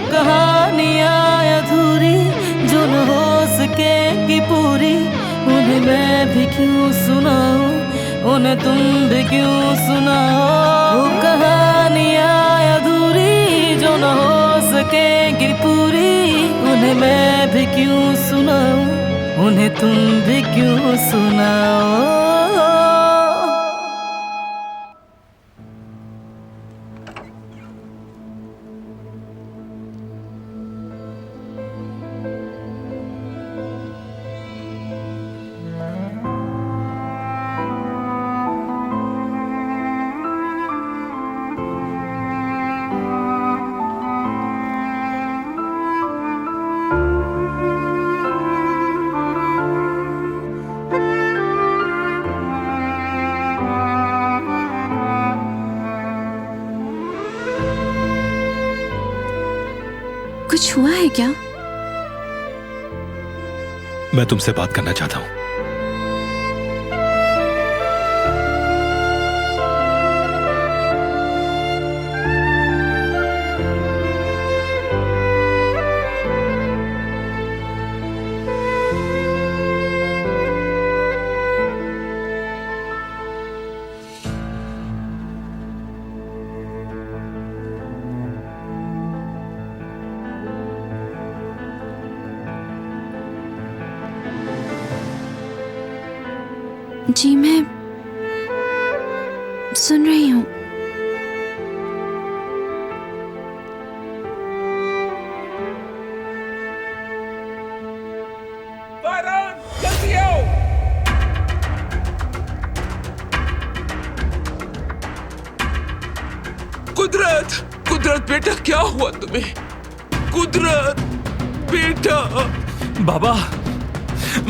कहानियाँ अधूरी जो न हो सकेगी पूरी, उन्हें मैं भी क्यों सुनाऊं, उन्हें तुम भी क्यों सुनाओ। वो कहानियाँ अधूरी जो न हो सकेगी पूरी, उन्हें मैं भी क्यों सुनाऊं, उन्हें तुम भी क्यों सुनाओ। कुछ हुआ है क्या? मैं तुमसे बात करना चाहता हूं। जी मैं सुन रही हूँ। जल्दी आओ। कुदरत बेटा, क्या हुआ तुम्हें? कुदरत बेटा।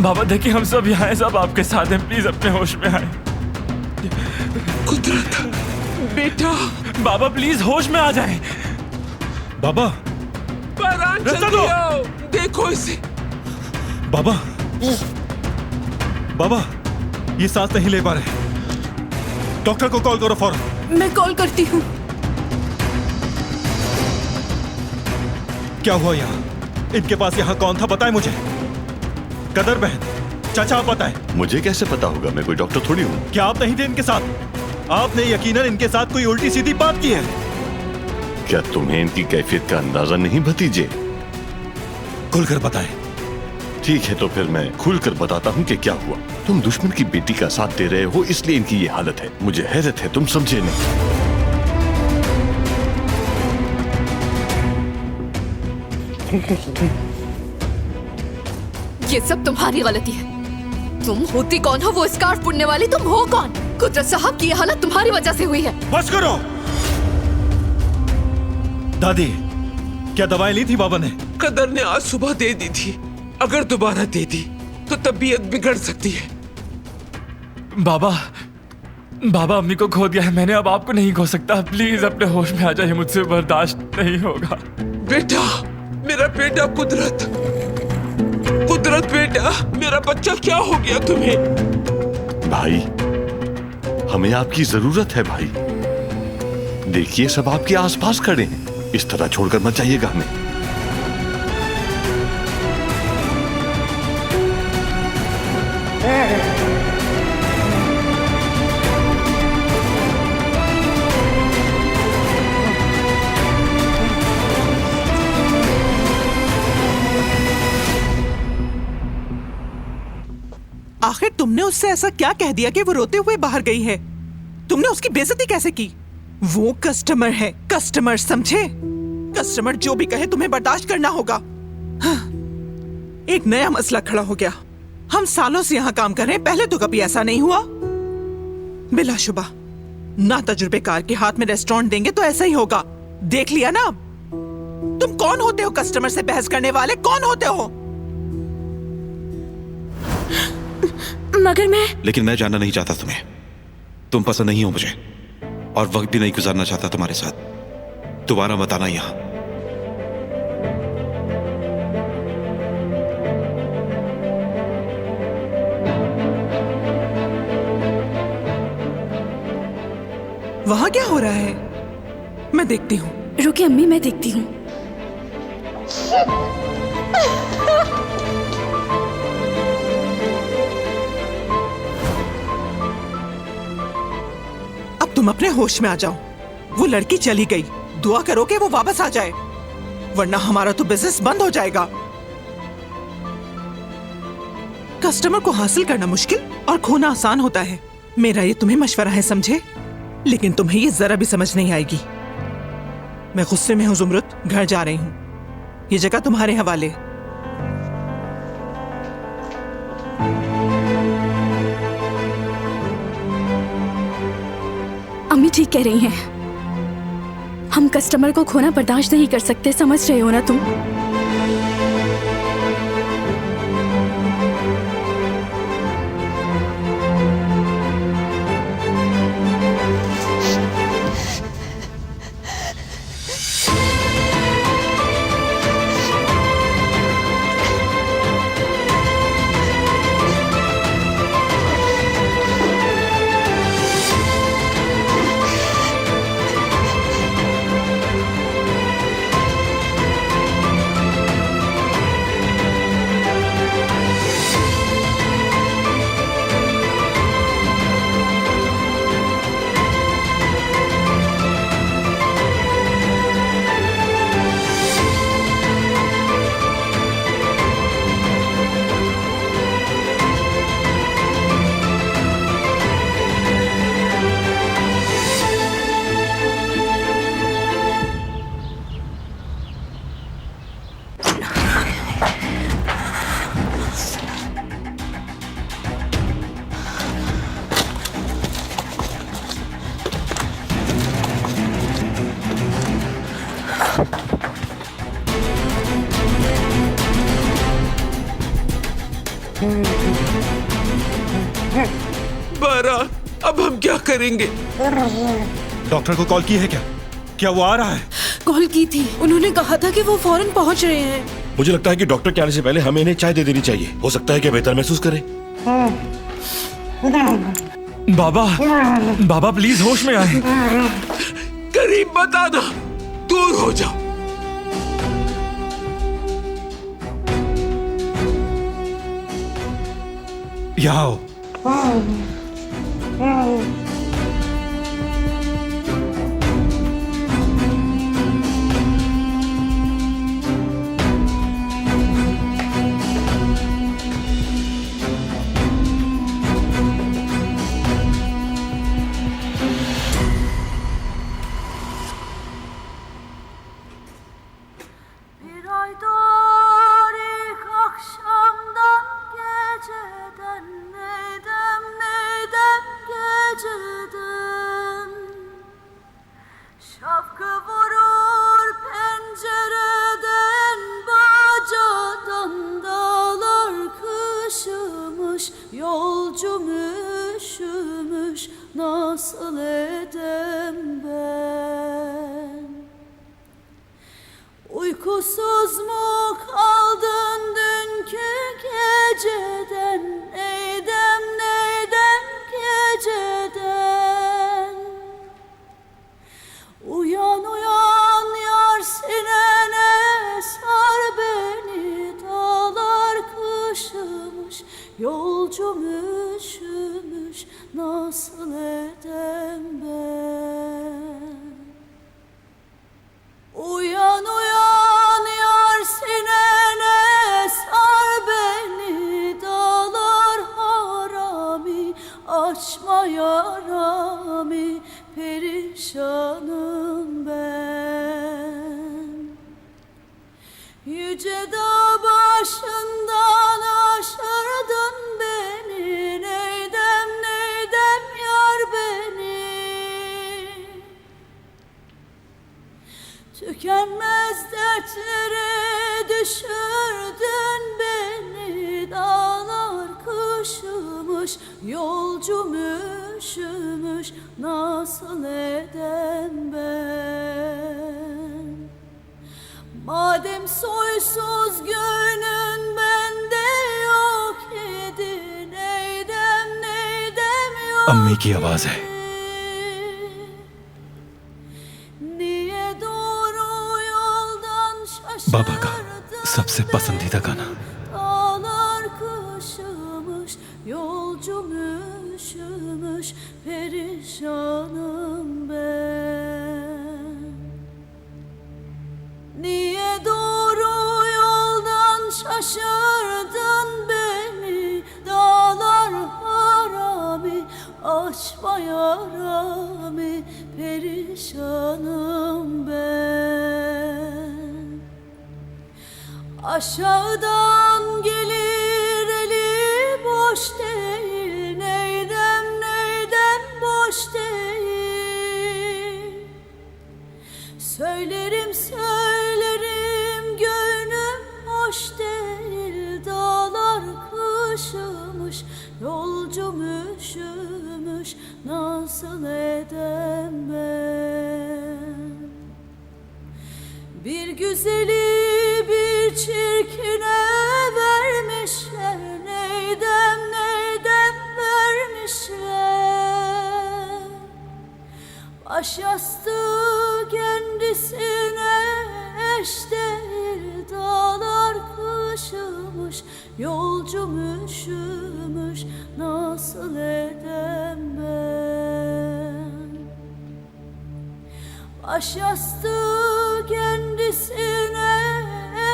बाबा देखिए, हम सब यहाँ हैं, सब आपके साथ हैं, प्लीज अपने होश में आए। कुदरत बेटा। बाबा प्लीज होश में आ जाएं। बाबा, फरहान जल्दी आओ, देखो इसे। बाबा, ये सांस नहीं ले पा रहे। डॉक्टर को कॉल करो फौरन। मैं कॉल करती हूँ। क्या हुआ यहाँ? इनके पास यहाँ कौन था बताए मुझे। कदर बहन, चाचा बताए। मुझे कैसे पता होगा? मैं कोई डॉक्टर थोड़ी हूँ। क्या आप नहीं थे इनके साथ? आपने यकीनन इनके साथ कोई उल्टी सीधी बात की है। क्या तुम्हें इनकी कैफियत का अंदाजा नहीं भतीजे? खुलकर बताएं। ठीक है, तो फिर मैं खुलकर बताता हूँ कि क्या हुआ। तुम दुश्मन की बेटी का साथ दे रहे हो, इसलिए इनकी ये हालत है। मुझे हैरत है तुम समझे नहीं। ये सब तुम्हारी गलती है। तुम होती कौन हो? वो स्कार्फ पुड़ने वाली तुम हो कौन? कुदरत साहब की ये हालत तुम्हारी वजह से हुई है। बस करो। दादी, क्या दवाएं ली थी बाबा ने? कदर ने आज सुबह दे दी थी। अगर दोबारा दे दी तो तबीयत बिगड़ सकती है। बाबा अम्मी को खो दिया है मैंने, अब आपको नहीं खो सकता। प्लीज अपने होश में आ जाइए, मुझसे बर्दाश्त नहीं होगा। बेटा, मेरा बेटा कुदरत बेटा, मेरा बच्चा, क्या हो गया तुम्हें? भाई, हमें आपकी जरूरत है भाई। देखिए सब आपके आसपास खड़े हैं, इस तरह छोड़कर मत जाइएगा हमें। आखिर तुमने उससे ऐसा क्या कह दिया कि वो रोते हुए बाहर गई है? तुमने उसकी बेइज्जती कैसे की? वो कस्टमर है, कस्टमर समझे? कस्टमर जो भी कहे तुम्हें बर्दाश्त करना होगा। हाँ, एक नया मसला खड़ा हो गया। हम सालों से यहाँ काम कर रहे हैं, पहले तो कभी ऐसा नहीं हुआ। बिलाशुबा ना तजुर्बेकार के हाथ में रेस्टोरेंट देंगे तो ऐसा ही होगा। देख लिया ना? तुम कौन होते हो कस्टमर से बहस करने वाले? कौन होते हो? मगर लेकिन मैं जानना नहीं चाहता तुम्हें। तुम पसंद नहीं हो मुझे और वक्त भी नहीं गुजारना चाहता तुम्हारे साथ। दोबारा मत आना यहां। वहां क्या हो रहा है? मैं देखती हूँ। रुकिए अम्मी, मैं देखती हूँ। अब तुम अपने होश में आ जाओ। वो लड़की चली गई, दुआ करो कि वो वापस आ जाए, वरना हमारा तो बिजनेस बंद हो जाएगा। कस्टमर को हासिल करना मुश्किल और खोना आसान होता है। मेरा ये तुम्हें मशवरा है, समझे? लेकिन तुम्हें ये जरा भी समझ नहीं आएगी। मैं गुस्से में हूं जुमरुत, घर जा रही हूं। ये जगह तुम्हारे हवाले। अम्मी ठीक कह रही हैं। हम कस्टमर को खोना बर्दाश्त नहीं कर सकते, समझ रहे हो ना तुम? बारा, अब हम क्या करेंगे? डॉक्टर को कॉल की है क्या? क्या वो आ रहा है? कॉल की थी, उन्होंने कहा था कि वो फौरन पहुंच रहे हैं। मुझे लगता है कि डॉक्टर के आने से पहले हमें इन्हें चाय दे देनी चाहिए। हो सकता है कि बेहतर महसूस करें। बाबा, बाबा प्लीज होश में आए। करीब मत आना, दूर हो जाओ। यहाँ आओ। Bir ay tarih akşamdan geceden neydem geceden şapka vurur pencereden bacadan dağlar kışımış yolcum üşümüş nasıl edem ben. Uykusuz mu kaldın dünkü geceden neydem geceden. Uyan uyan yar sinene sar beni dağlar kışımış yolcum üşümüş nasıl edem ben. Uyan uyan yar sinene sar beni dağlar harami açma yarami perişanım ben. Yüce dağ başından aşırdın beni neydem yar beni. Tükenmez dertlere düşürdün beni dağlar kışımış yolcum üşümüş nasıl edem ben. Madem soysuz gönlün bende yok idi neydem yok. अम्मी की आवाज है। Niye doğru yoldan बाबा का। şaşırdın सबसे पसंदीदा गाना। Dağlar kışımış, yolcum üşümüş, perişanım ben. Niye doğru yoldan şaşırdın beni? Dağlar harami, açma yaramı, perişanım ben. Aşağıdan gelir eli boş değil, neydem boş değil. Söylerim gönlüm hoş değil, dağlar kışımış, yolcum üşümüş, nasıl edem ben? Bir güzeli bir çirkine vermişler, neydem vermişler. Baş yastığı kendisine eş değil, dağlar kışımış, yolcum üşümüş, nasıl edem ben? Baş yastığı kendisine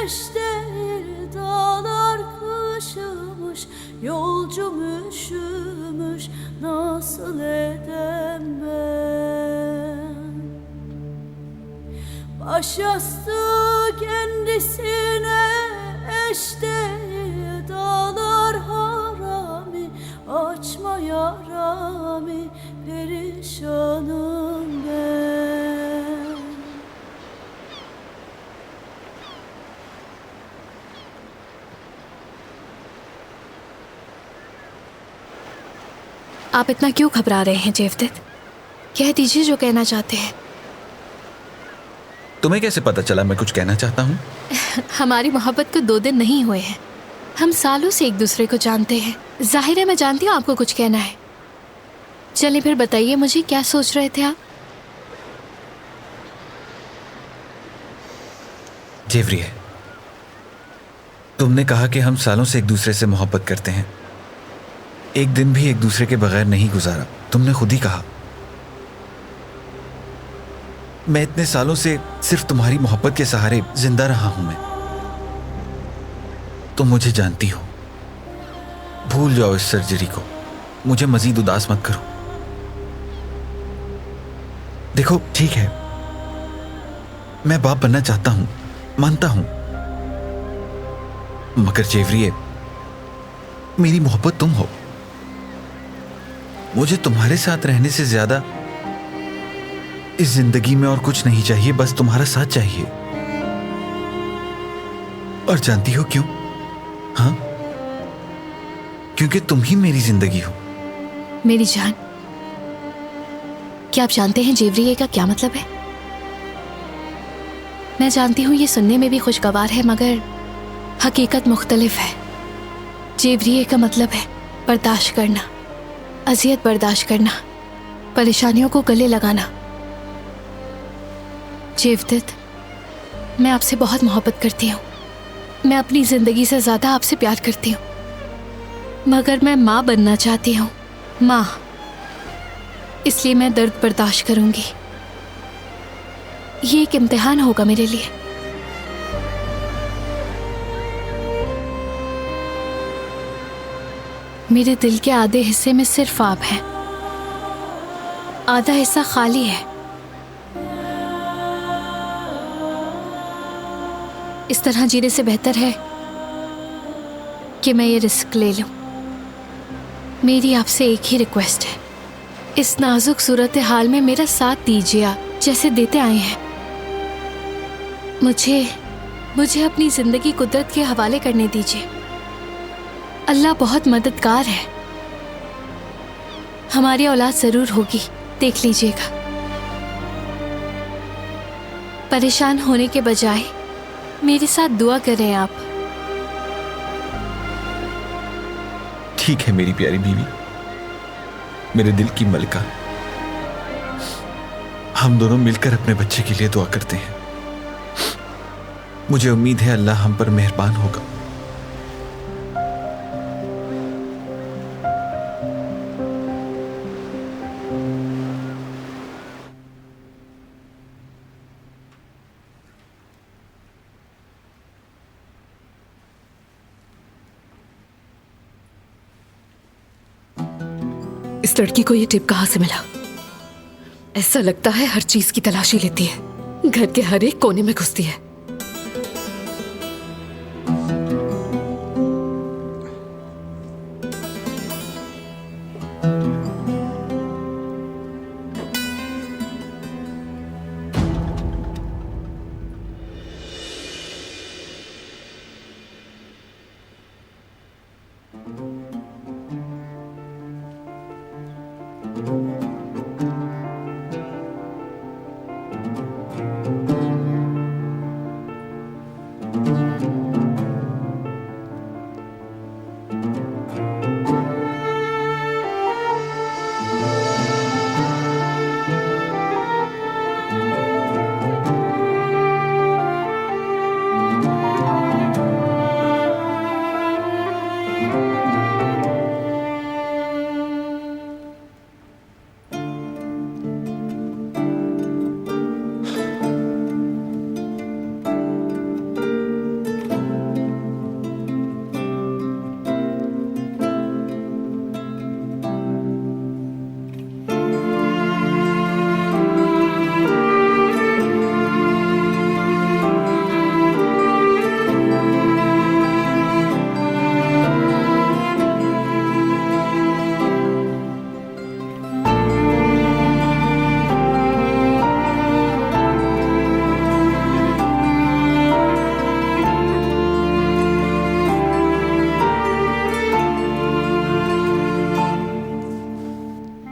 eş değil, dağlar kışımış, yolcum üşümüş, nasıl edem ben? Baş yastığı kendisine eş değil, dağlar harami, açma yaramı, perişanım ben. आप इतना क्यों घबरा रहे हैं जेवदत्त? कह दीजिए जो कहना चाहते हैं। तुम्हें कैसे पता चला मैं कुछ कहना चाहता हूँ? हमारी मोहब्बत को 2 दिन नहीं हुए हैं, हम सालों से एक दूसरे को जानते हैं। जाहिर है मैं जानती हूँ आपको कुछ कहना है। चलिए फिर बताइए मुझे, क्या सोच रहे थे आप? जेवरिए, तुमने कहा कि हम सालों से एक दूसरे से मोहब्बत करते हैं, एक दिन भी एक दूसरे के बगैर नहीं गुजारा। तुमने खुद ही कहा। मैं इतने सालों से सिर्फ तुम्हारी मोहब्बत के सहारे जिंदा रहा हूं। मैं तुम मुझे जानती हो। भूल जाओ इस सर्जरी को, मुझे मजीद उदास मत करो। देखो ठीक है, मैं बाप बनना चाहता हूं, मानता हूं, मगर जेवरिए, मेरी मोहब्बत तुम हो। मुझे तुम्हारे साथ रहने से ज्यादा इस जिंदगी में और कुछ नहीं चाहिए, बस तुम्हारा साथ चाहिए। और जानती हो क्यों? हाँ, क्योंकि तुम ही मेरी जिंदगी हो। मेरी जान, क्या आप जानते हैं जेवरिए का क्या मतलब है? मैं जानती हूं ये सुनने में भी खुशगवार है, मगर हकीकत मुख्तलिफ है। जेवरिए का मतलब है बर्दाश्त करना, अजियत बर्दाश्त करना, परेशानियों को गले लगाना। जेवदत्त, मैं आपसे बहुत मोहब्बत करती हूँ। मैं अपनी जिंदगी से ज्यादा आपसे प्यार करती हूँ, मगर मैं माँ बनना चाहती हूँ, माँ। इसलिए मैं दर्द बर्दाश्त करूंगी। ये एक इम्तिहान होगा मेरे लिए। मेरे दिल के आधे हिस्से में सिर्फ आप हैं, आधा हिस्सा खाली है। इस तरह जीने से बेहतर है कि मैं ये रिस्क ले लूं। मेरी आपसे एक ही रिक्वेस्ट है, इस नाजुक सूरत हाल में मेरा साथ दीजिए आप, जैसे देते आए हैं। मुझे अपनी जिंदगी कुदरत के हवाले करने दीजिए। अल्लाह बहुत मददगार है। हमारी औलाद जरूर होगी, देख लीजिएगा। परेशान होने के बजाय मेरे साथ दुआ करें आप। ठीक है मेरी प्यारी बीवी, मेरे दिल की मलका, हम दोनों मिलकर अपने बच्चे के लिए दुआ करते हैं। मुझे उम्मीद है अल्लाह हम पर मेहरबान होगा। इस लड़की को ये टिप कहाँ से मिला? ऐसा लगता है हर चीज की तलाशी लेती है, घर के हर एक कोने में घुसती है।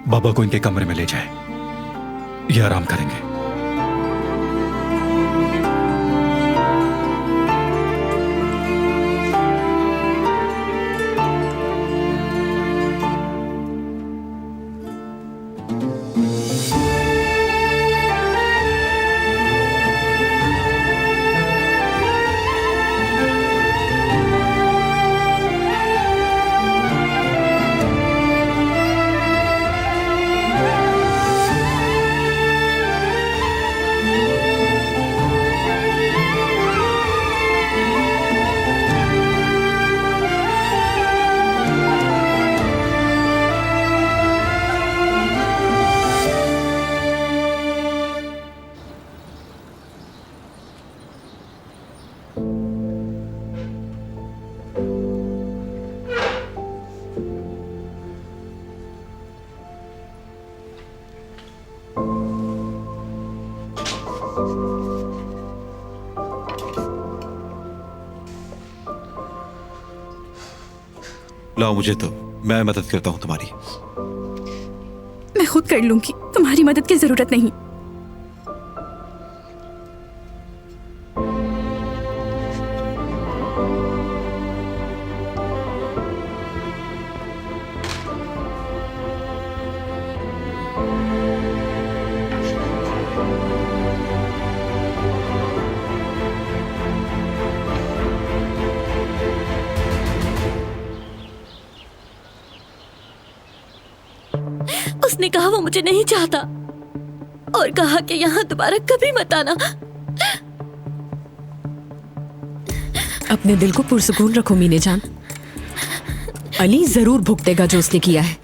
बाबा को इनके कमरे में ले जाए, ये आराम करेंगे। लाओ मुझे तो, मैं मदद करता हूं तुम्हारी। मैं खुद कर लूंगी, तुम्हारी मदद की जरूरत नहीं। उसने कहा वो मुझे नहीं चाहता और कहा कि यहाँ दोबारा कभी मत आना। अपने दिल को पुरसुकून रखो मीने जान, अली जरूर भुगतेगा जो उसने किया है।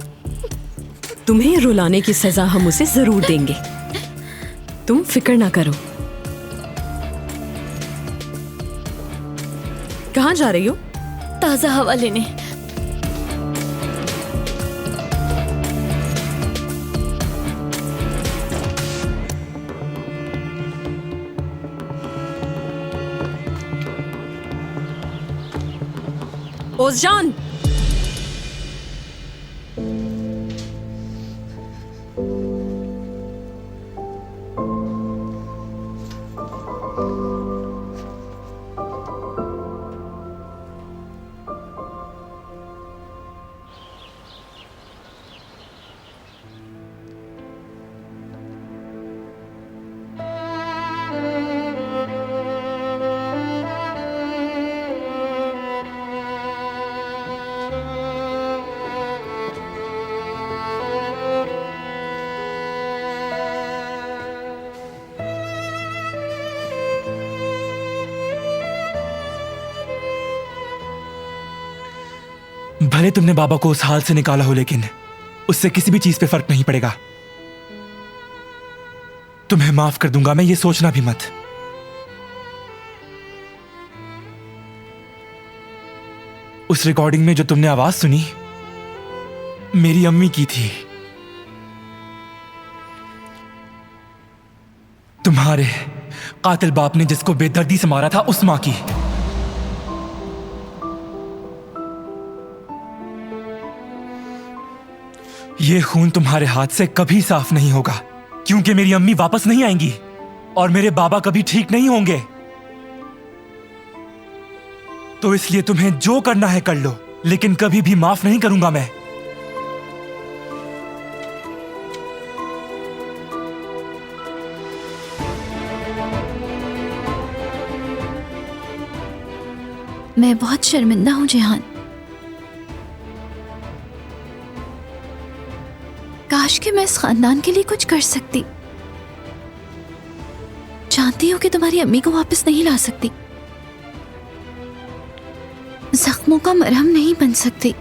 तुम्हें रुलाने की सजा हम उसे जरूर देंगे, तुम फिक्र ना करो। कहाँ जा रही हो? ताजा हवा लेने। ओज़जान, भले तुमने बाबा को उस हाल से निकाला हो, लेकिन उससे किसी भी चीज पे फर्क नहीं पड़ेगा। तुम्हें माफ कर दूंगा मैं, ये सोचना भी मत। उस रिकॉर्डिंग में जो तुमने आवाज सुनी, मेरी अम्मी की थी। तुम्हारे कातिल बाप ने जिसको बेदर्दी से मारा था, उस मां की। ये खून तुम्हारे हाथ से कभी साफ नहीं होगा, क्योंकि मेरी अम्मी वापस नहीं आएंगी और मेरे बाबा कभी ठीक नहीं होंगे। तो इसलिए तुम्हें जो करना है कर लो, लेकिन कभी भी माफ नहीं करूंगा मैं। मैं बहुत शर्मिंदा हूं जेहान। काश कि मैं इस खानदान के लिए कुछ कर सकती। जानती हूं कि तुम्हारी अम्मी को वापस नहीं ला सकती, जख्मों का मरहम नहीं बन सकती,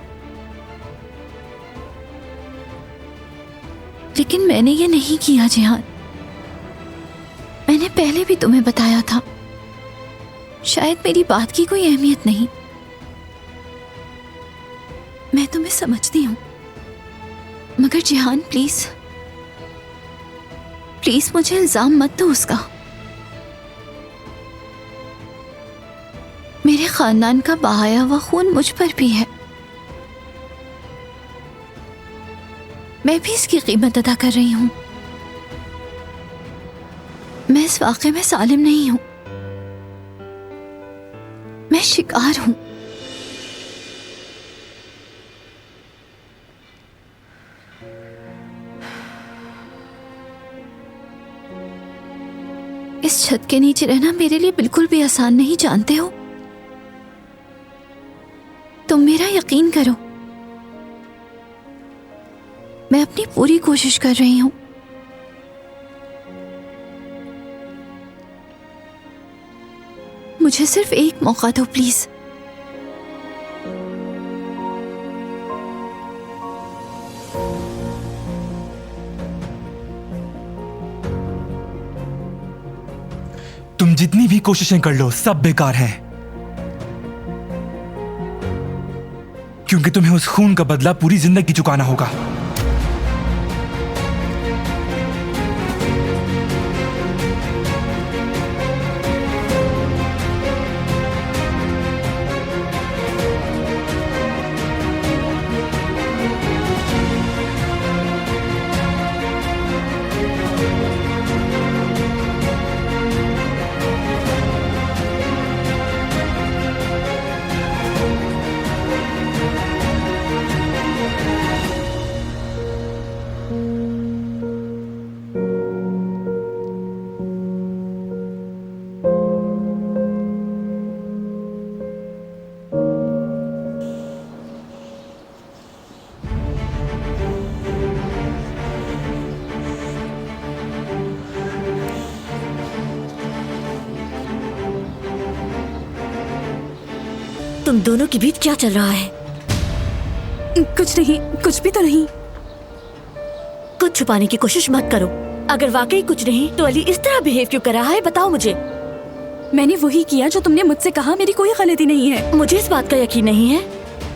लेकिन मैंने ये नहीं किया जेहान। मैंने पहले भी तुम्हें बताया था, शायद मेरी बात की कोई अहमियत नहीं। मैं तुम्हें समझती हूं, मगर जेहान प्लीज प्लीज मुझे इल्जाम मत दो उसका। मेरे खानदान का बहाया हुआ खून मुझ पर भी है। मैं भी इसकी कीमत अदा कर रही हूं। मैं इस वाक़े में सालिम नहीं हूं, मैं शिकार हूं। इस छत के नीचे रहना मेरे लिए बिल्कुल भी आसान नहीं, जानते हो। तुम मेरा यकीन करो, मैं अपनी पूरी कोशिश कर रही हूं। मुझे सिर्फ एक मौका दो प्लीज। तुम जितनी भी कोशिशें कर लो, सब बेकार हैं, क्योंकि तुम्हें उस खून का बदला पूरी जिंदगी चुकाना होगा। तुम दोनों के बीच क्या चल रहा है? कुछ नहीं, कुछ भी तो नहीं। कुछ छुपाने की कोशिश मत करो। अगर वाकई कुछ नहीं तो अली इस तरह बिहेव क्यों कर रहा है, बताओ मुझे। मैंने वही किया जो तुमने मुझसे कहा, मेरी कोई गलती नहीं है। मुझे इस बात का यकीन नहीं है।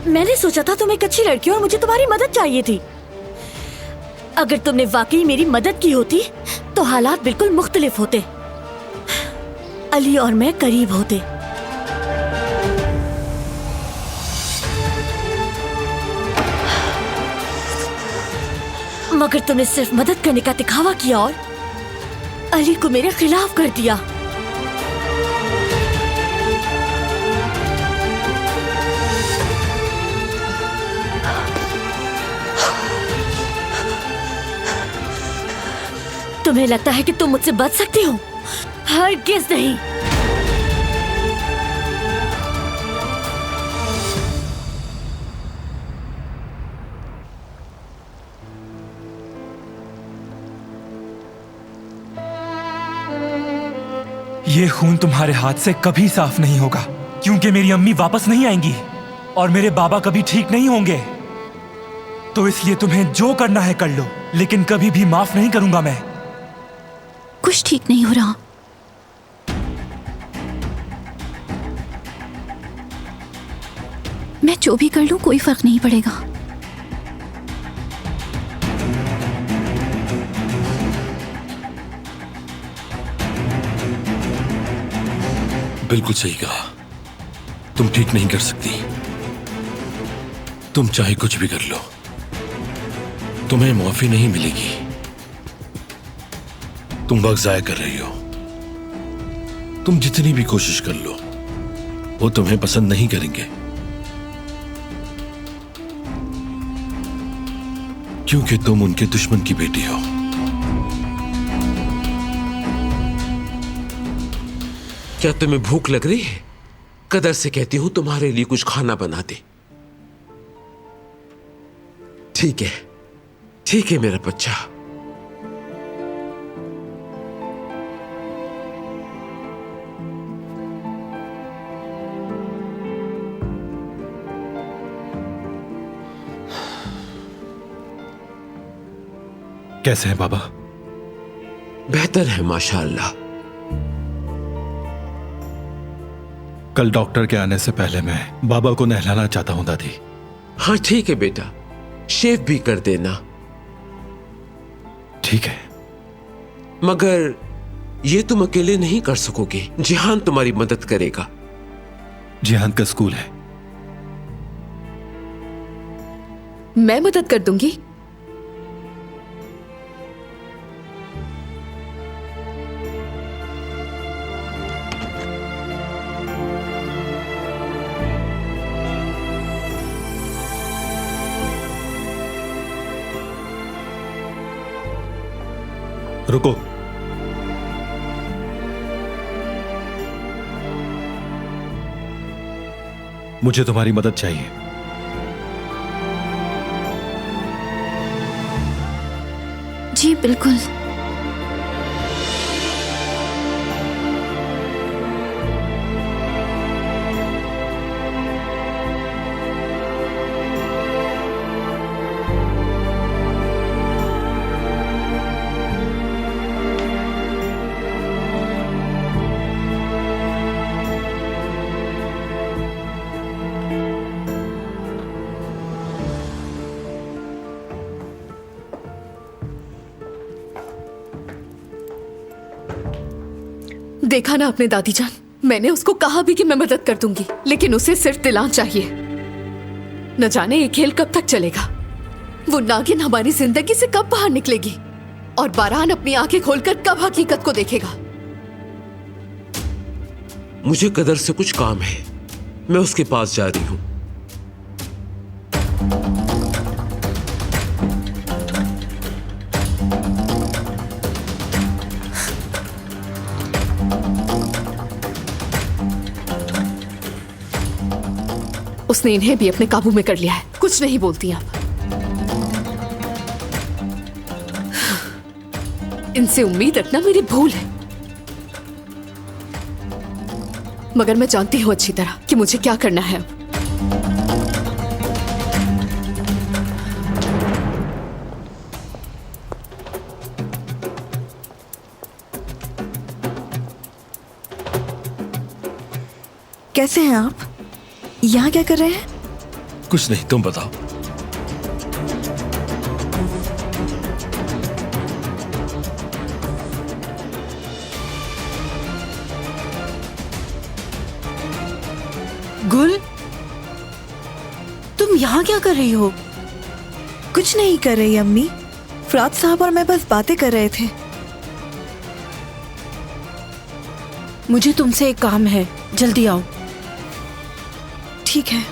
मैंने सोचा था तुम एक अच्छी लड़की हो और मुझे तुम्हारी मदद चाहिए थी। अगर तुमने वाकई मेरी मदद की होती तो हालात बिल्कुल मुख्तलिफ होते। अली और मैं करीब होते। मगर तुमने सिर्फ मदद करने का दिखावा किया और अली को मेरे खिलाफ कर दिया। तुम्हें लगता है कि तुम मुझसे बच सकती हो? हरगिज़ नहीं। ये खून तुम्हारे हाथ से कभी साफ नहीं होगा, क्योंकि मेरी अम्मी वापस नहीं आएंगी और मेरे बाबा कभी ठीक नहीं होंगे। तो इसलिए तुम्हें जो करना है कर लो, लेकिन कभी भी माफ नहीं करूंगा मैं। कुछ ठीक नहीं हो रहा। मैं जो भी कर लूं कोई फर्क नहीं पड़ेगा। बिल्कुल सही कहा, तुम ठीक नहीं कर सकती। तुम चाहे कुछ भी कर लो, तुम्हें माफी नहीं मिलेगी। तुम वक्त जाया कर रही हो। तुम जितनी भी कोशिश कर लो, वो तुम्हें पसंद नहीं करेंगे, क्योंकि तुम उनके दुश्मन की बेटी हो। क्या तुम्हें भूख लग रही है? कदर से कहती हूं तुम्हारे लिए कुछ खाना बना दे। ठीक है, ठीक है मेरा बच्चा। कैसे हैं बाबा? बेहतर है माशाअल्लाह। कल डॉक्टर के आने से पहले मैं बाबा को नहलाना चाहता हूं दादी। हाँ ठीक है बेटा, शेव भी कर देना। ठीक है। मगर ये तुम अकेले नहीं कर सकोगे, जिहान तुम्हारी मदद करेगा। जिहान का स्कूल है। मैं मदद कर दूंगी। रुको। मुझे तुम्हारी मदद चाहिए। जी बिल्कुल। देखा ना आपने दादी जान, मैंने उसको कहा भी कि मैं मदद कर दूंगी, लेकिन उसे सिर्फ दिलान चाहिए। न जाने ये खेल कब तक चलेगा। वो नागिन हमारी जिंदगी से कब बाहर निकलेगी और बारान अपनी आंखें खोलकर कब हकीकत को देखेगा। मुझे कदर से कुछ काम है, मैं उसके पास जा रही हूं। उसने इन्हें भी अपने काबू में कर लिया है। कुछ नहीं बोलती आप। इनसे उम्मीद रखना मेरी भूल है, मगर मैं जानती हूं अच्छी तरह कि मुझे क्या करना है अब। कैसे हैं आप? यहाँ क्या कर रहे हैं? कुछ नहीं, तुम बताओ। गुल, तुम यहाँ क्या कर रही हो? कुछ नहीं कर रही अम्मी। फराद साहब और मैं बस बातें कर रहे थे। मुझे तुमसे एक काम है, जल्दी आओ। ठीक है।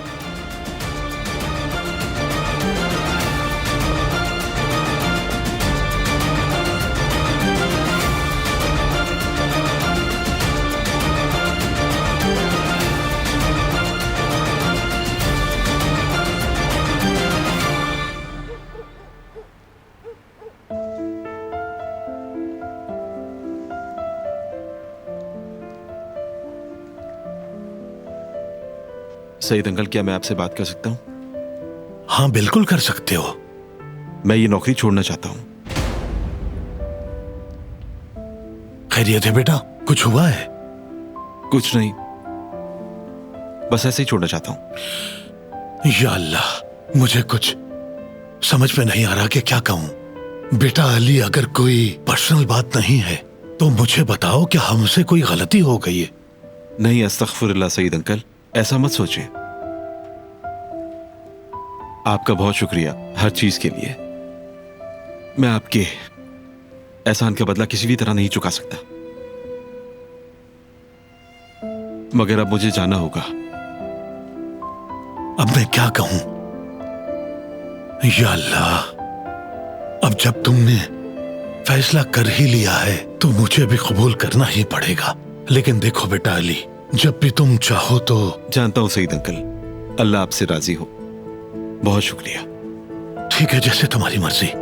सईद अंकल, क्या मैं आपसे बात कर सकता हूँ? हाँ बिल्कुल कर सकते हो। मैं ये नौकरी छोड़ना चाहता हूँ। खैरियत है बेटा? कुछ हुआ है? कुछ नहीं, बस ऐसे ही छोड़ना चाहता हूँ। या अल्लाह, मुझे कुछ समझ में नहीं आ रहा कि क्या कहूं। बेटा अली, अगर कोई पर्सनल बात नहीं है तो मुझे बताओ कि हमसे कोई गलती हो गई है? नहीं, अस्तगफुरुल्लाह सईद अंकल, ऐसा मत सोचिए। आपका बहुत शुक्रिया हर चीज के लिए। मैं आपके एहसान का बदला किसी भी तरह नहीं चुका सकता, मगर अब मुझे जाना होगा। अब मैं क्या कहूं? या अल्लाह, अब जब तुमने फैसला कर ही लिया है तो मुझे भी कबूल करना ही पड़ेगा। लेकिन देखो बेटा अली, जब भी तुम चाहो तो। जानता हूं सईद अंकल, अल्लाह आपसे राजी हो। बहुत शुक्रिया। ठीक है, जैसे तुम्हारी मर्जी।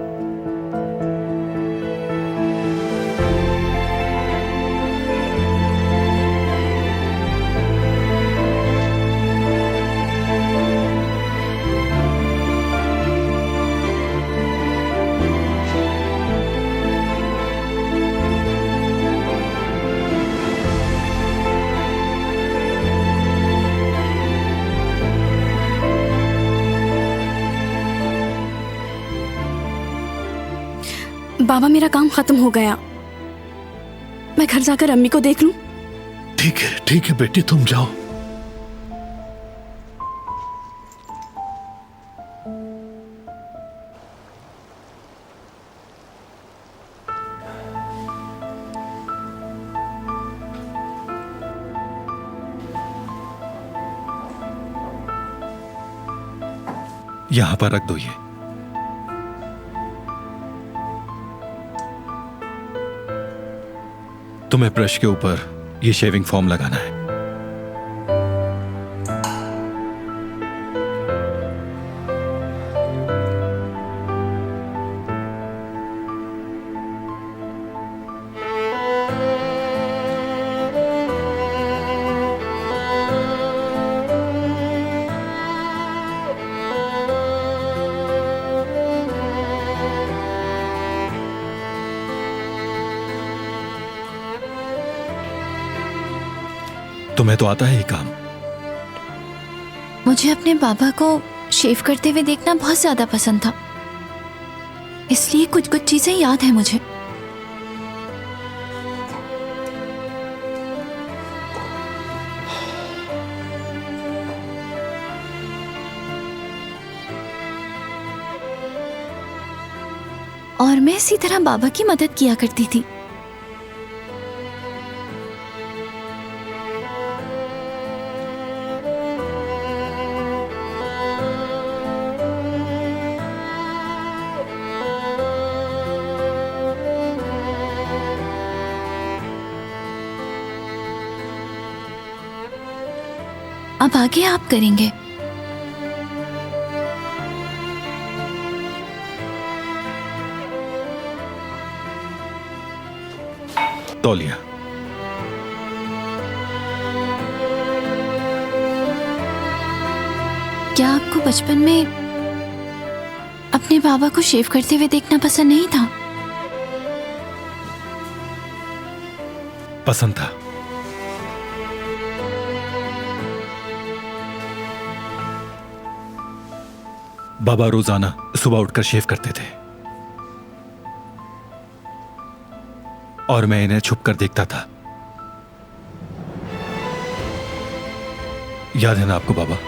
बाबा, मेरा काम खत्म हो गया। मैं घर जाकर अम्मी को देख लूं? ठीक है बेटी, तुम जाओ। यहां पर रख दो ये। तुम्हें ब्रश के ऊपर ये शेविंग फोम लगाना है। तुम्हें तो आता है ये काम। मुझे अपने बाबा को शेव करते हुए देखना बहुत ज्यादा पसंद था, इसलिए कुछ कुछ चीजें याद है मुझे। और मैं इसी तरह बाबा की मदद किया करती थी। अब आगे आप करेंगे। तौलिया। क्या आपको बचपन में अपने बाबा को शेव करते हुए देखना पसंद नहीं था? पसंद था। बाबा रोजाना सुबह उठकर शेव करते थे और मैं इन्हें छुपकर देखता था। याद है ना आपको बाबा?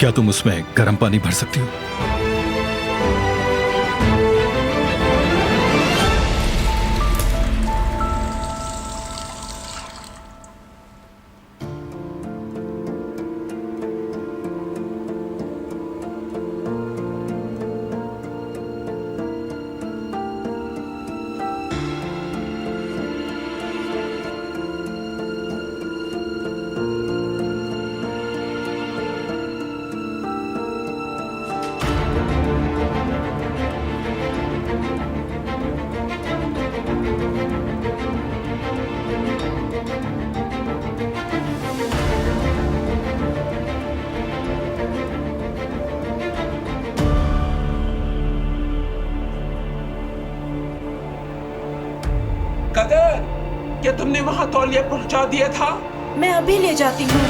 क्या तुम उसमें गर्म पानी भर सकती हो? कदर, क्या तुमने वहां तौलिया पहुंचा दिया था? मैं अभी ले जाती हूँ।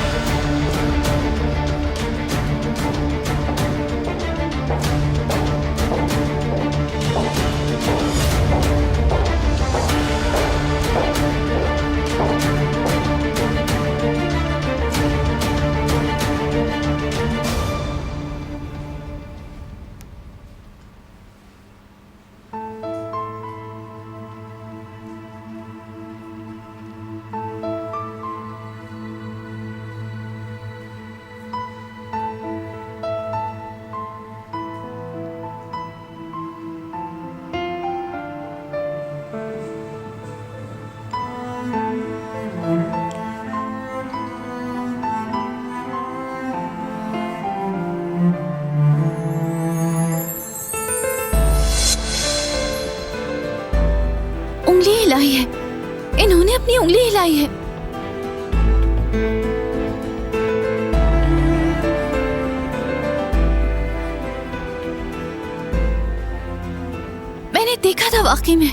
उंगली हिलाई है, इन्होंने अपनी उंगली हिलाई है। मैंने देखा था वाकई में।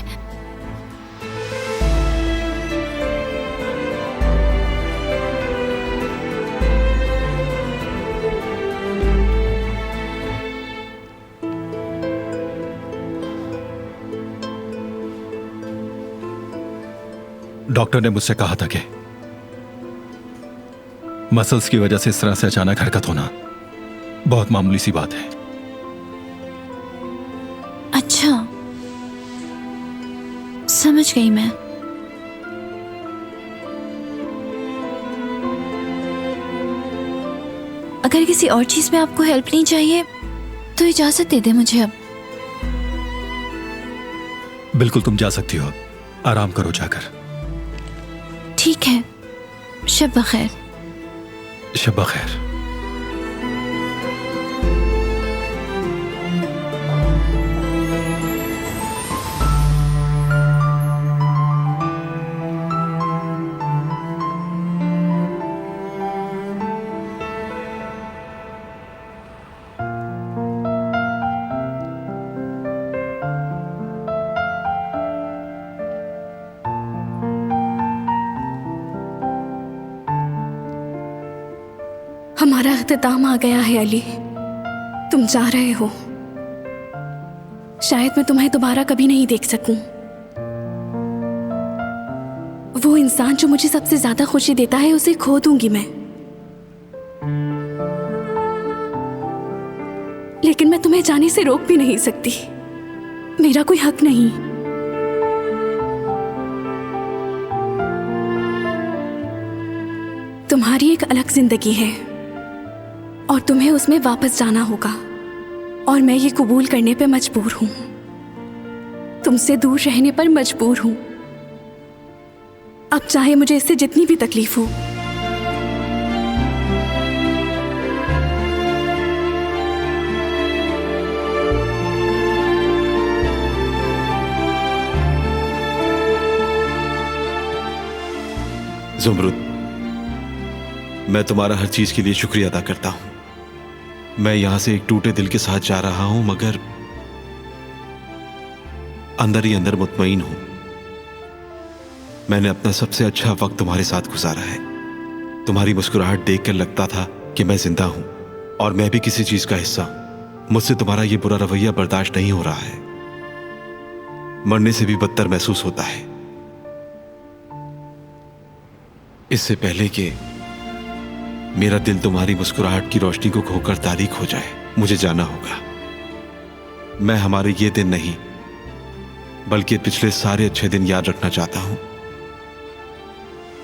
डॉक्टर ने मुझसे कहा था कि मसल्स की वजह से इस तरह से अचानक हरकत होना बहुत मामूली सी बात है। अच्छा, समझ गई मैं। अगर किसी और चीज में आपको हेल्प नहीं चाहिए तो इजाजत दे दे मुझे अब। बिल्कुल, तुम जा सकती हो। आराम करो जाकर। ठीक है, शब बखैर। शब बखैर। हमारा इख्तिताम आ गया है अली। तुम जा रहे हो। शायद मैं तुम्हें दोबारा कभी नहीं देख सकूं। वो इंसान जो मुझे सबसे ज्यादा खुशी देता है उसे खो दूंगी मैं। लेकिन मैं तुम्हें जाने से रोक भी नहीं सकती। मेरा कोई हक नहीं। तुम्हारी एक अलग जिंदगी है और तुम्हें उसमें वापस जाना होगा, और मैं ये कबूल करने पे मजबूर हूं। तुमसे दूर रहने पर मजबूर हूं, अब चाहे मुझे इससे जितनी भी तकलीफ हो। ज़ुमरुद, मैं तुम्हारा हर चीज के लिए शुक्रिया अदा करता हूं। मैं यहां से एक टूटे दिल के साथ जा रहा हूं, मगर अंदर ही अंदर मुतमईन हूं। मैंने अपना सबसे अच्छा वक्त तुम्हारे साथ गुजारा है। तुम्हारी मुस्कुराहट देखकर लगता था कि मैं जिंदा हूं और मैं भी किसी चीज का हिस्सा हूं। मुझसे तुम्हारा यह बुरा रवैया बर्दाश्त नहीं हो रहा है। मरने से भी बदतर महसूस होता है। इससे पहले कि मेरा दिल तुम्हारी मुस्कुराहट की रोशनी को खोकर तारीक हो जाए, मुझे जाना होगा। मैं हमारे ये दिन नहीं बल्कि पिछले सारे अच्छे दिन याद रखना चाहता हूं।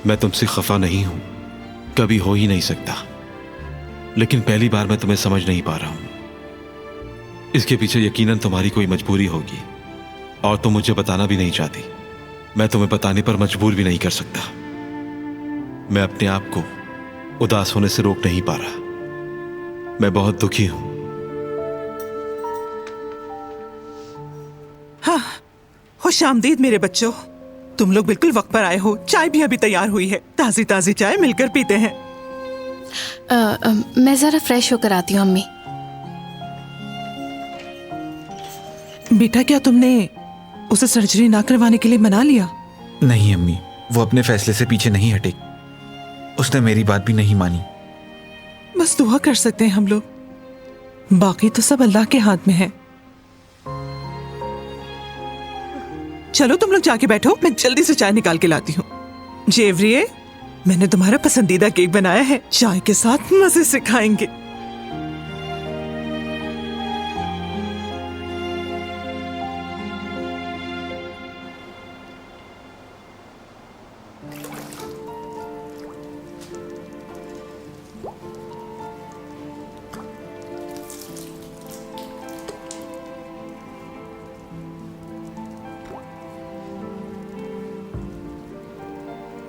मैं तुमसे खफा नहीं हूं, कभी हो ही नहीं सकता, लेकिन पहली बार मैं तुम्हें समझ नहीं पा रहा हूं। इसके पीछे यकीनन तुम्हारी कोई मजबूरी होगी और तुम मुझे बताना भी नहीं चाहती। मैं तुम्हें बताने पर मजबूर भी नहीं कर सकता। मैं अपने आप को उदास होने से रोक नहीं पा रहा। मैं बहुत दुखी हूं। हाँ, खुशामदीद मेरे बच्चों। तुम लोग बिल्कुल वक्त पर आए हो। चाय भी अभी तैयार हुई है। ताजी ताजी चाय मिलकर पीते हैं। मैं जरा फ्रेश होकर आती हूँ अम्मी। बेटा, क्या तुमने उसे सर्जरी ना करवाने के लिए मना लिया? नहीं अम्मी, वो अपने फैसले से पीछे नहीं हटे। उसने मेरी बात भी नहीं मानी। बस दुआ कर सकते हैं हम लोग, बाकी तो सब अल्लाह के हाथ में है। चलो तुम लोग जाके बैठो, मैं जल्दी से चाय निकाल के लाती हूँ। जेवरिए, मैंने तुम्हारा पसंदीदा केक बनाया है, चाय के साथ मजे से खाएंगे।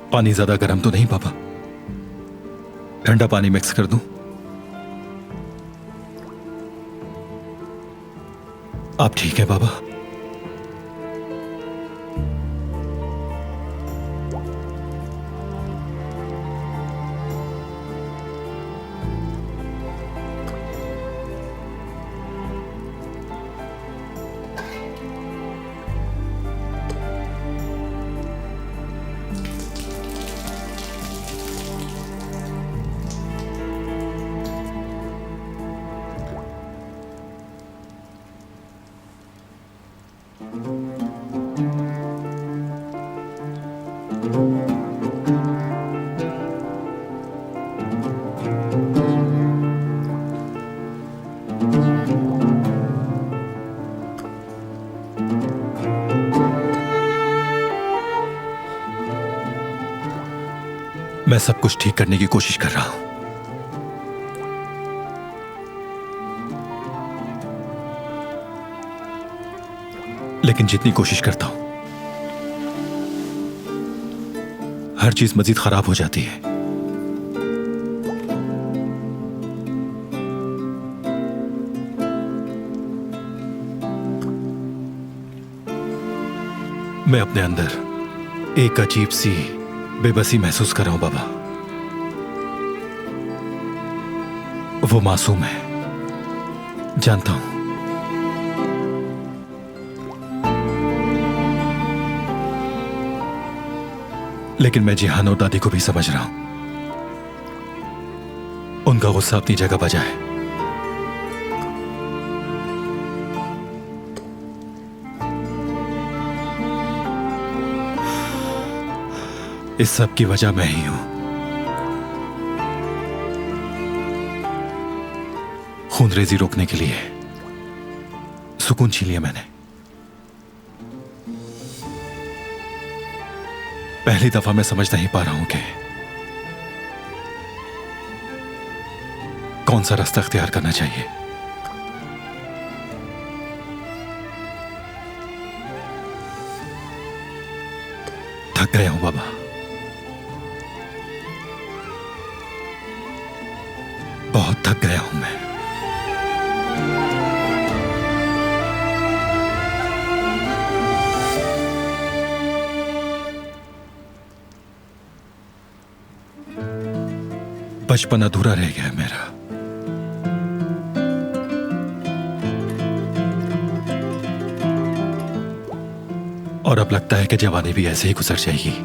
पानी ज्यादा गर्म तो नहीं पापा? ठंडा पानी मिक्स कर दूं? आप ठीक है बाबा? मैं सब कुछ ठीक करने की कोशिश कर रहा हूं, लेकिन जितनी कोशिश करता हूं हर चीज मजीद खराब हो जाती है। मैं अपने अंदर एक अजीब सी बेबसी महसूस कर रहा हूं बाबा। वो मासूम है, जानता हूं, लेकिन मैं जिहान और दादी को भी समझ रहा हूं। उनका गुस्सा अपनी जगह बजा है। इस सब की वजह मैं ही हूं। खूनरेजी रोकने के लिए सुकून छीन लिया मैंने। पहली दफा मैं समझ नहीं पा रहा हूं कि कौन सा रास्ता अख्तियार करना चाहिए। थक गया हूं बाबा, बहुत थक गया हूं मैं। बचपन अधूरा रह गया मेरा। और अब लगता है कि जवानी भी ऐसे ही गुजर जाएगी।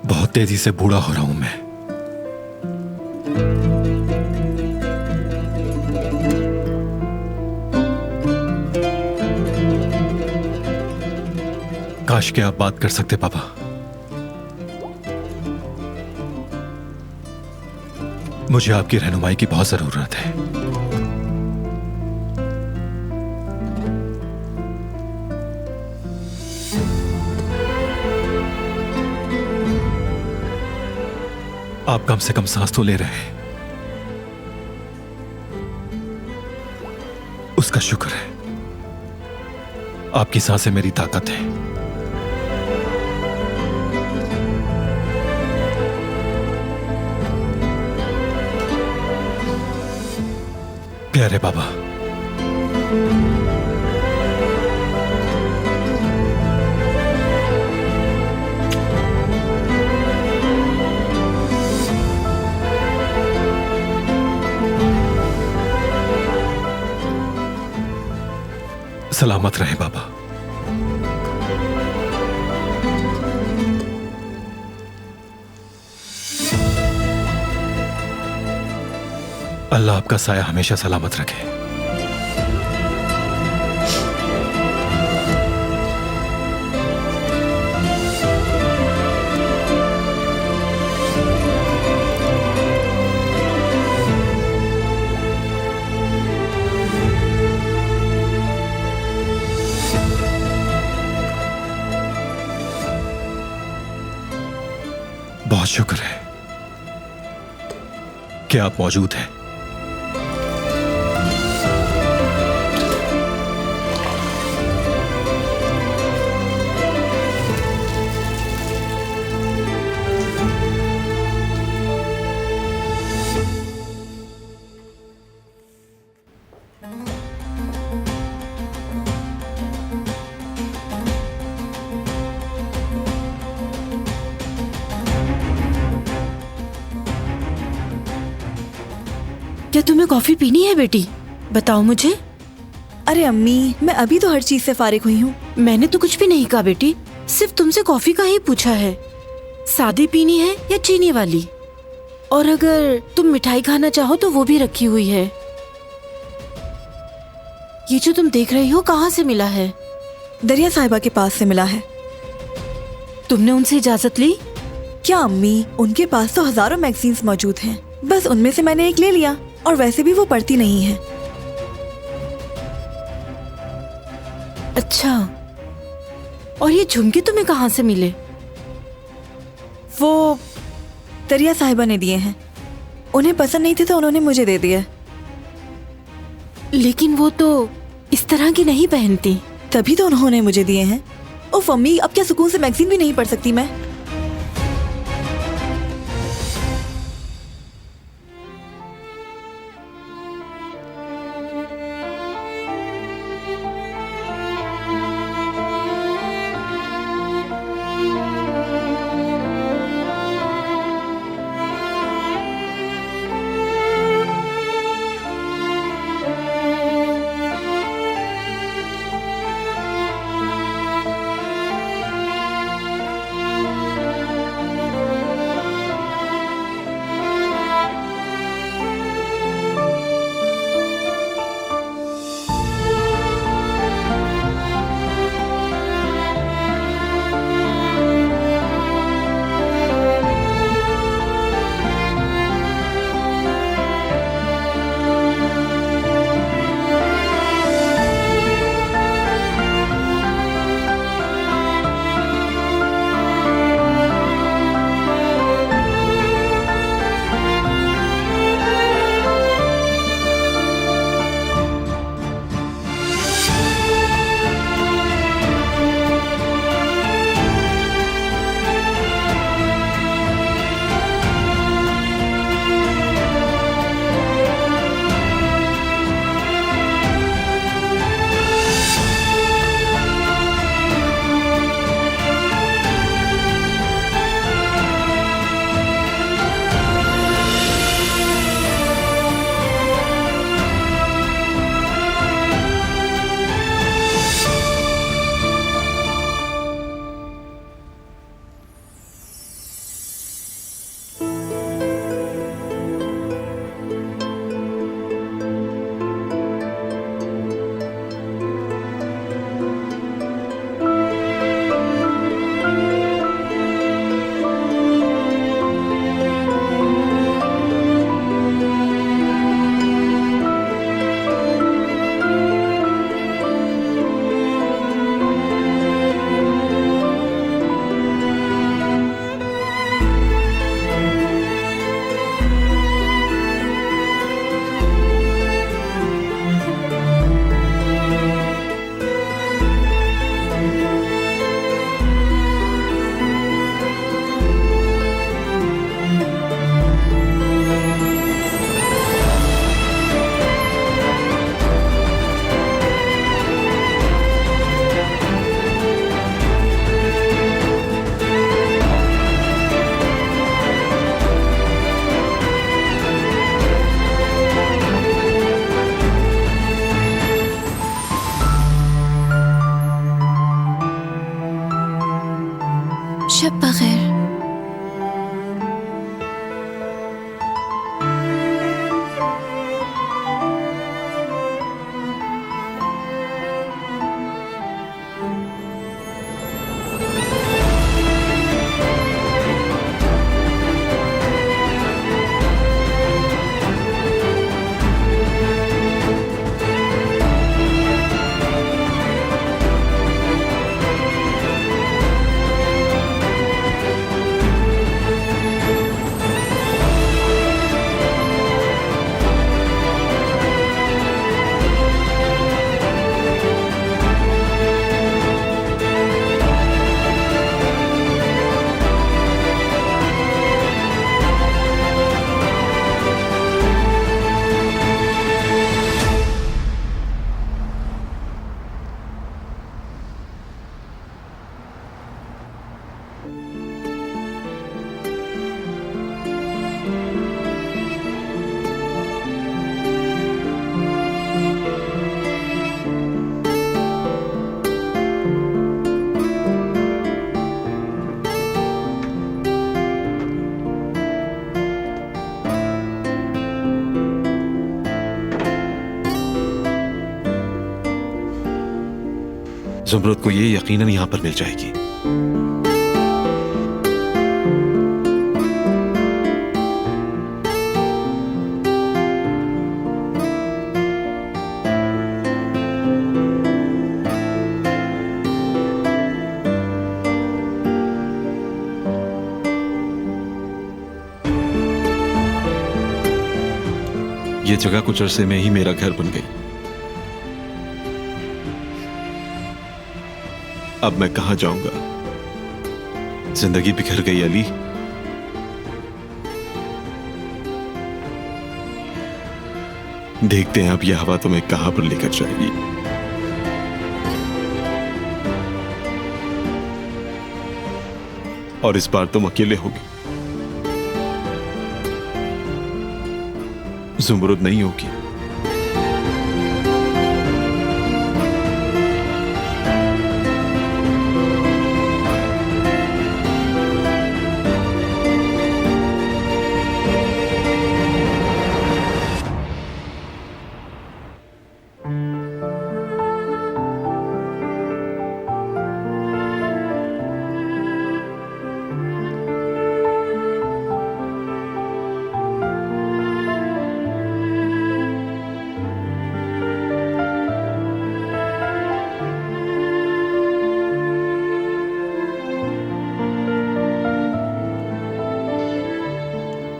बहुत तेजी से बूढ़ा हो रहा हूं मैं। काश के आप बात कर सकते पापा। मुझे आपकी रहनुमाई की बहुत जरूरत है। आप कम से कम सांस तो ले रहे हैं, उसका शुक्र है। आपकी सांसें मेरी ताकत है। प्यारे बाबा, सलामत रहे बाबा। अल्लाह आपका साया हमेशा सलामत रखे। बहुत शुक्र है कि आप मौजूद हैं। क्या तुम्हें कॉफी पीनी है बेटी? बताओ मुझे। अरे अम्मी, मैं अभी तो हर चीज से फारिग हुई हूँ। मैंने तो कुछ भी नहीं कहा बेटी, सिर्फ तुमसे कॉफी का ही पूछा है। सादी पीनी है या चीनी वाली? और अगर तुम मिठाई खाना चाहो तो वो भी रखी हुई है। ये जो तुम देख रही हो कहाँ से मिला है? दरिया साहिबा के पास से मिला है। तुमने उनसे इजाजत ली? क्या अम्मी, उनके पास तो हजारों मैगजीन्स मौजूद हैं। बस उनमें से मैंने एक ले लिया, और वैसे भी वो पढ़ती नहीं है। अच्छा, और ये झुमके तुम्हें कहाँ से मिले? वो दरिया साहिबा ने दिए हैं। उन्हें पसंद नहीं थे तो उन्होंने मुझे दे दिया। लेकिन वो तो इस तरह की नहीं पहनती। तभी तो उन्होंने मुझे दिए हैं। उफ अम्मी, अब क्या सुकून से मैगजीन भी नहीं पढ़ सकती मैं? जुमरुद को ये यकीनन यहां पर मिल जाएगी। ये जगह कुछ अरसे में ही मेरा घर बन गई। अब मैं कहां जाऊंगा? जिंदगी बिखर गई अली। देखते हैं अब यह हवा तुम्हें कहां पर लेकर जाएगी। और इस बार तुम अकेले होगे, जुमरुद नहीं होगी।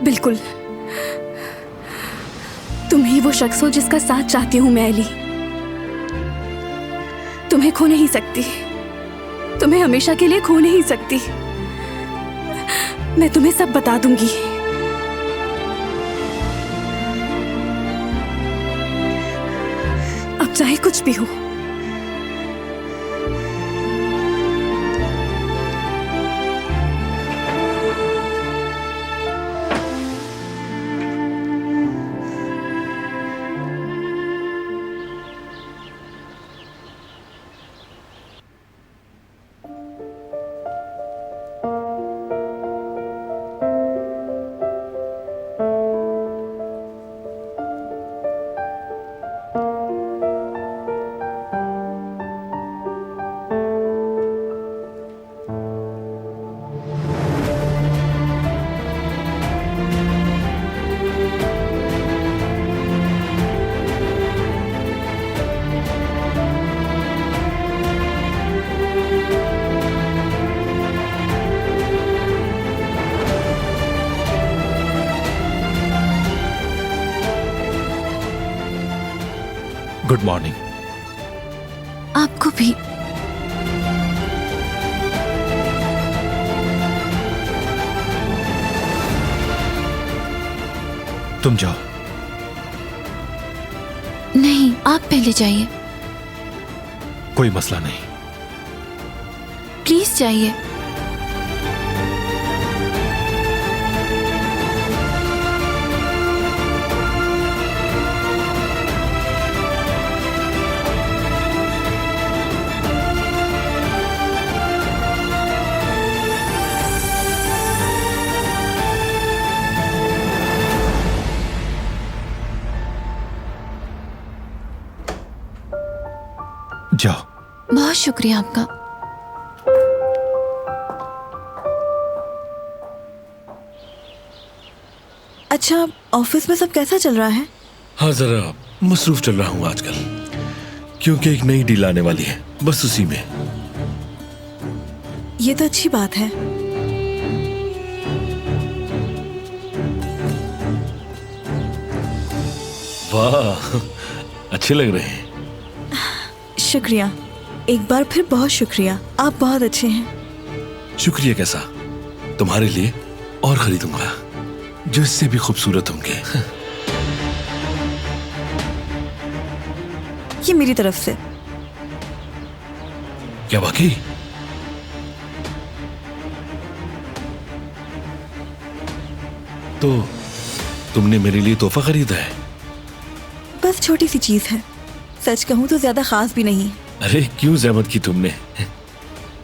बिल्कुल, तुम ही वो शख्स हो जिसका साथ चाहती हूं मैं अली। तुम्हें खो नहीं सकती, तुम्हें हमेशा के लिए खो नहीं सकती। मैं तुम्हें सब बता दूंगी। अब चाहे कुछ भी हो। Good morning. आपको भी। तुम जाओ। नहीं, आप पहले जाइए। कोई मसला नहीं। प्लीज जाइए। जाओ। बहुत शुक्रिया आपका। अच्छा, ऑफिस में सब कैसा चल रहा है? हाँ, जरा मसरूफ चल रहा हूँ आजकल, क्योंकि एक नई डील आने वाली है, बस उसी में। ये तो अच्छी बात है। वाह, अच्छे लग रहे हैं। शुक्रिया, एक बार फिर बहुत शुक्रिया। आप बहुत अच्छे हैं। शुक्रिया कैसा, तुम्हारे लिए और खरीदूंगा जो इससे भी खूबसूरत होंगे। ये मेरी तरफ से। क्या वाकई? तो तुमने मेरे लिए तोहफा खरीदा है? बस छोटी सी चीज है, सच कहूं तो ज्यादा खास भी नहीं। अरे क्यों जहमत की तुमने?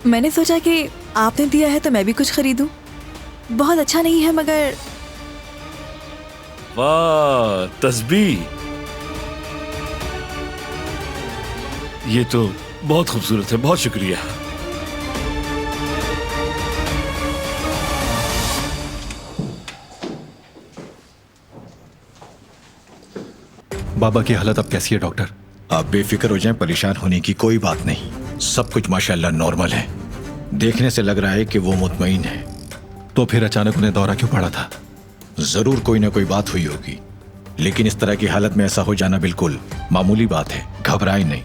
मैंने सोचा कि आपने दिया है तो मैं भी कुछ खरीदूं। बहुत अच्छा नहीं है मगर। वाह, तस्बीह। ये तो बहुत खूबसूरत है, बहुत शुक्रिया। बाबा की हालत अब कैसी है डॉक्टर? आप बेफिक्र हो जाएं, परेशान होने की कोई बात नहीं। सब कुछ माशाल्लाह नॉर्मल है। देखने से लग रहा है कि वो मुतमईन है। तो फिर अचानक उन्हें दौरा क्यों पड़ा था? जरूर कोई ना कोई बात हुई होगी, लेकिन इस तरह की हालत में ऐसा हो जाना बिल्कुल मामूली बात है। घबराएं नहीं।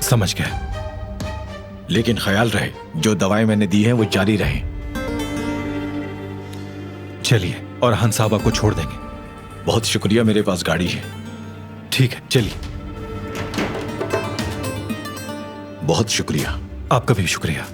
समझ गया। लेकिन ख्याल रहे, जो दवाएं मैंने दी हैं वो जारी रहें। चलिए, और हंस साहब आपको छोड़ देंगे। बहुत शुक्रिया, मेरे पास गाड़ी है। ठीक है, चलिए। बहुत शुक्रिया। आपका भी शुक्रिया।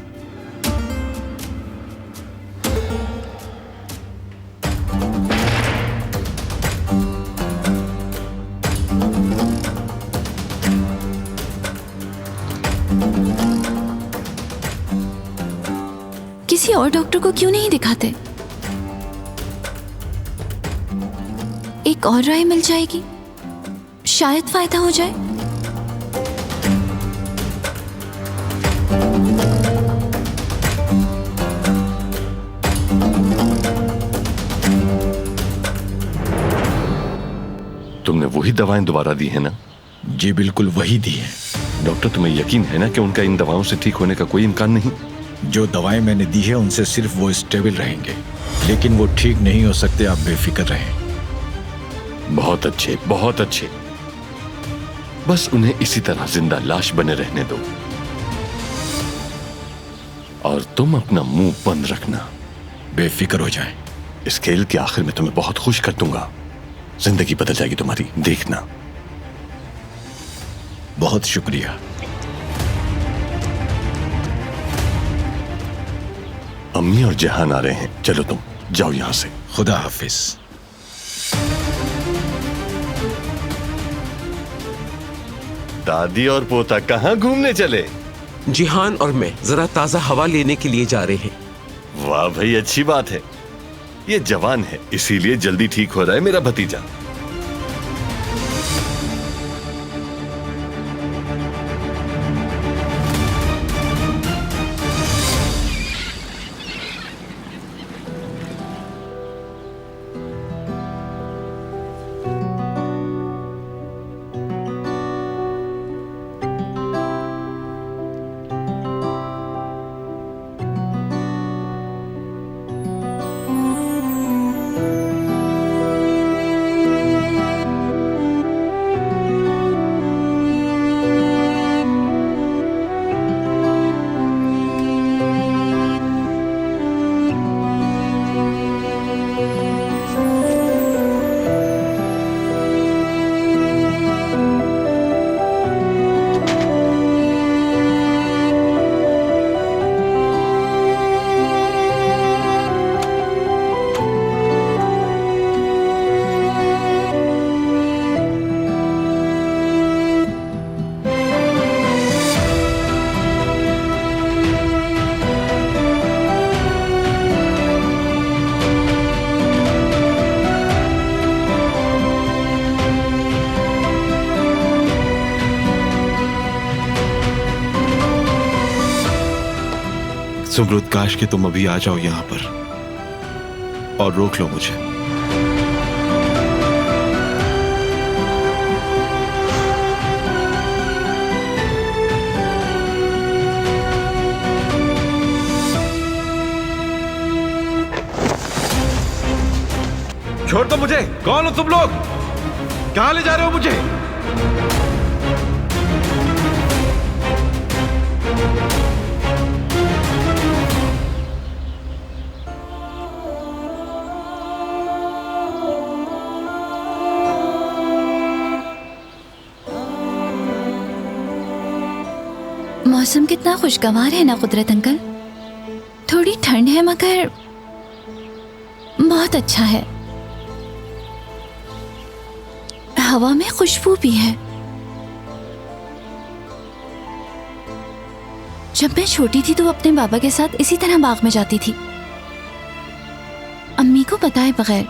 किसी और डॉक्टर को क्यों नहीं दिखाते? एक और राय मिल जाएगी, शायद फायदा हो जाए। तुमने वही दवाएं दोबारा दी है ना? जी बिल्कुल वही दी है। डॉक्टर, तुम्हें यकीन है ना कि उनका इन दवाओं से ठीक होने का कोई इम्कान नहीं? जो दवाएं मैंने दी है उनसे सिर्फ वो स्टेबल रहेंगे, लेकिन वो ठीक नहीं हो सकते। आप बेफिक्र रहें। बहुत अच्छे, बहुत अच्छे। बस उन्हें इसी तरह जिंदा लाश बने रहने दो और तुम अपना मुंह बंद रखना। बेफिक्र हो जाएं। इस खेल के आखिर में तुम्हें बहुत खुश कर दूंगा। जिंदगी बदल जाएगी तुम्हारी, देखना। बहुत शुक्रिया। अम्मी और जहान आ रहे हैं, चलो तुम जाओ यहां से। खुदा हाफिज। दादी और पोता कहाँ घूमने चले? जिहान और मैं जरा ताजा हवा लेने के लिए जा रहे हैं। वाह भाई, अच्छी बात है। ये जवान है, इसीलिए जल्दी ठीक हो रहा है मेरा भतीजा। सुमरुद, काश कि तुम अभी आ जाओ यहां पर और रोक लो मुझे। छोड़ दो मुझे। कौन हो तुम लोग? कहां ले जा रहे हो मुझे? मौसम कितना खुशगवार है ना कुदरत अंकल। थोड़ी ठंड है मगर बहुत अच्छा है। हवा में खुशबू भी है। जब मैं छोटी थी तो अपने बाबा के साथ इसी तरह बाग में जाती थी, अम्मी को बताए बगैर।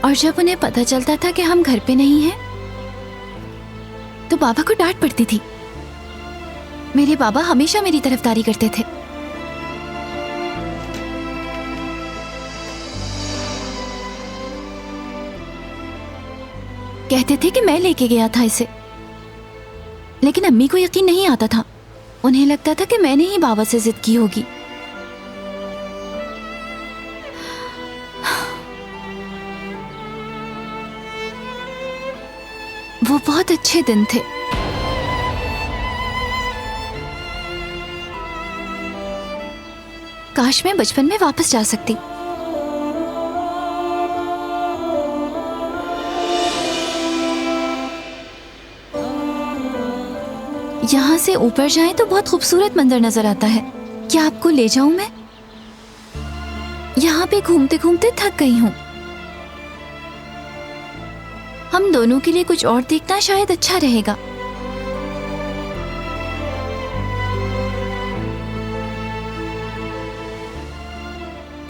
और जब उन्हें पता चलता था कि हम घर पे नहीं हैं तो बाबा को डांट पड़ती थी। मेरे बाबा हमेशा मेरी तरफदारी करते थे। कहते थे कि मैं लेके गया था इसे, लेकिन अम्मी को यकीन नहीं आता था। उन्हें लगता था कि मैंने ही बाबा से जिद की होगी। वो बहुत अच्छे दिन थे। काश मैं बचपन में वापस जा सकती। यहाँ से ऊपर जाएं तो बहुत खूबसूरत मंजर नजर आता है। क्या आपको ले जाऊं मैं? यहाँ पे घूमते घूमते थक गई हूँ। हम दोनों के लिए कुछ और देखना शायद अच्छा रहेगा।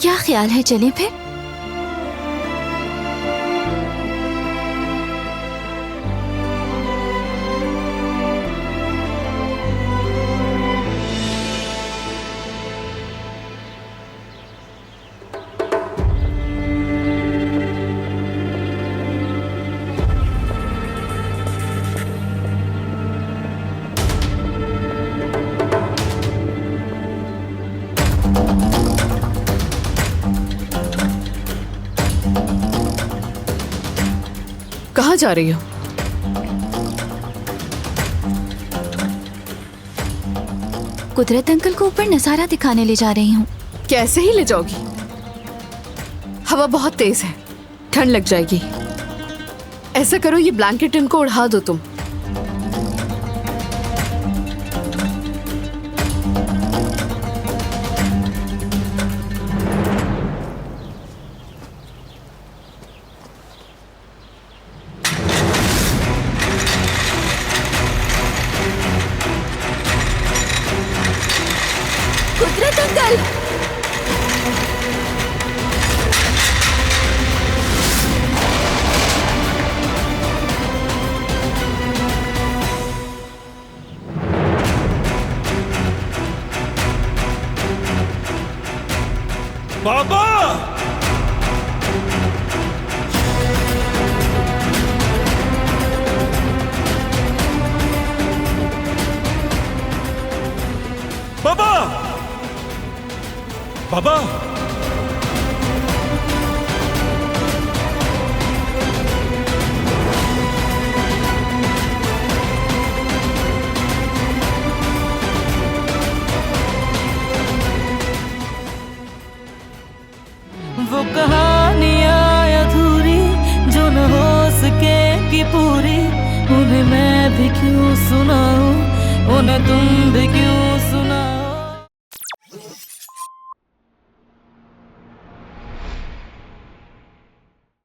क्या ख्याल है, चलें फिर? कहाँ जा रही हो? कुदरत अंकल को ऊपर नजारा दिखाने ले जा रही हूँ। कैसे ही ले जाओगी? हवा बहुत तेज है, ठंड लग जाएगी। ऐसा करो, ये ब्लैंकेट इनको उड़ा दो तुम। कुदरत अंकल! बाबा! बाबा! बाबा! वो कहानियाँ अधूरी जो न हो सके कि पूरी, उन्हें मैं भी क्यों सुनाऊं, उन्हें तुम